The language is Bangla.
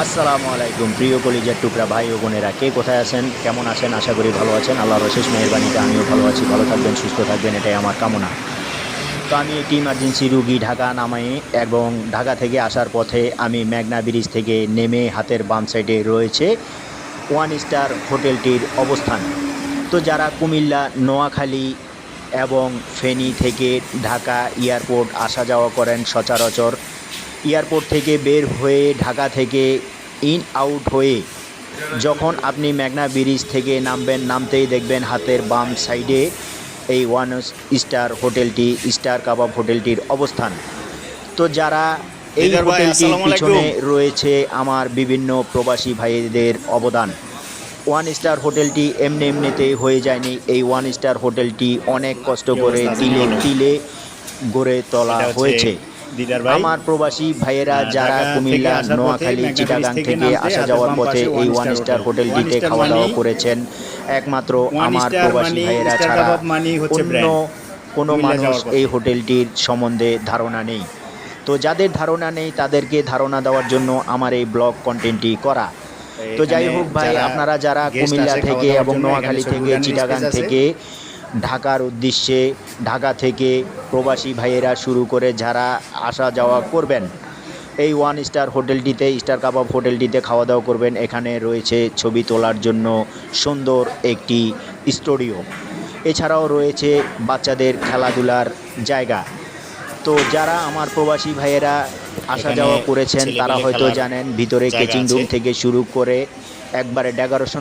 আসসালামু আলাইকুম প্রিয় কলিজার টুকরা ভাই ও বোনেরা, কে কোথায় আছেন, কেমন আছেন? আশা করি ভালো আছেন। আল্লাহর অশেষ মেহেরবানিতে আমিও ভালো আছি। ভালো থাকবেন, সুস্থ থাকবেন, এটাই আমার কামনা। তো আমি একটি ইমার্জেন্সি রুগী ঢাকা নামাই এবং ঢাকা থেকে আসার পথে আমি মেঘনা ব্রিজ থেকে নেমে হাতের বাম সাইডে রয়েছে ওয়ান স্টার হোটেলটির অবস্থান। তো যারা কুমিল্লা, নোয়াখালী এবং ফেনী থেকে ঢাকা এয়ারপোর্ট আসা যাওয়া করেন সচরাচর, এয়ারপোর্ট থেকে বের হয়ে ঢাকা থেকে ইন আউট হয়ে যখন আপনি মেঘনা ব্রিজ থেকে নামবেন, নামতেই দেখবেন হাতের বাম সাইডে এই ওয়ান স্টার হোটেলটি, স্টার কাবাব হোটেলটির অবস্থান। তো যারা এই দিদার ভাই, হোটেলটির আসসালামু পিছনে আলাইকুম। রয়েছে আমার বিভিন্ন প্রবাসী ভাইদের অবদান। ওয়ান স্টার হোটেলটি এমনিতেই হয়ে যায়নি। এই ওয়ান স্টার হোটেলটি অনেক কষ্ট কি করে অবস্থা? তিলে বলো। তিলে গড়ে তোলা এটা হচ্ছে হয়েছে। দিদার ভাই। আমার প্রবাসী ভাইয়েরা যারা ঢাকা থেকে কুমিল্লা, আসার পথে নোয়াখালী, মেঘনা ব্রিজ চিটাগাং থেকে থেকে নামতে আসা হাতের যাওয়ার বাম পথে পাশে এই one one star star hotel. One হোটেলটিতে স্টার খাওয়া দাওয়া মানি করেছেন একমাত্র ওয়ান আমার স্টার প্রবাসী মানি ভাইয়েরা স্টার ছাড়া কাবাব মানি হচ্ছে অন্য ব্র্যান্ড। কোনো কুমিল্লা মানুষ যাওয়ার এই পথে। হোটেলটির সম্বন্ধে ধারণা নেই। তো যাদের ধারণা নেই তাদেরকে ধারণা দেওয়ার জন্য আমার এই ব্লগ কন্টেন্টটি করা। তো যাই এখানে হোক ভাই, যারা আপনারা যারা গেস্ট কুমিল্লা আসে খাওয়া থেকে দাওয়ার এবং জন্য, এখানে নোয়াখালী থেকে, সবুরানের চিটাগাং স্পেস আছে। থেকে ঢাকার উদ্দেশ্যে, ঢাকা থেকে প্রবাসী ভাইয়েরা শুরু করে যারা আসা যাওয়া করবেন, এই ওয়ান স্টার হোটেলটিতে, স্টার কাবাব হোটেলটিতে খাওয়া দাওয়া করবেন। এখানে রয়েছে ছবি তোলার জন্য সুন্দর একটি স্টুডিও, এছাড়াও রয়েছে বাচ্চাদের খেলাধুলার জায়গা। তো যারা আমার প্রবাসী ভাইয়েরা আসা এখানে যাওয়া করেছেন তারা ছেলেপেলে হয়তো খেলার জানেন, ভিতরে জায়গা কেচিং আছে। রুম থেকে শুরু করে একবারে ডেকোরেশন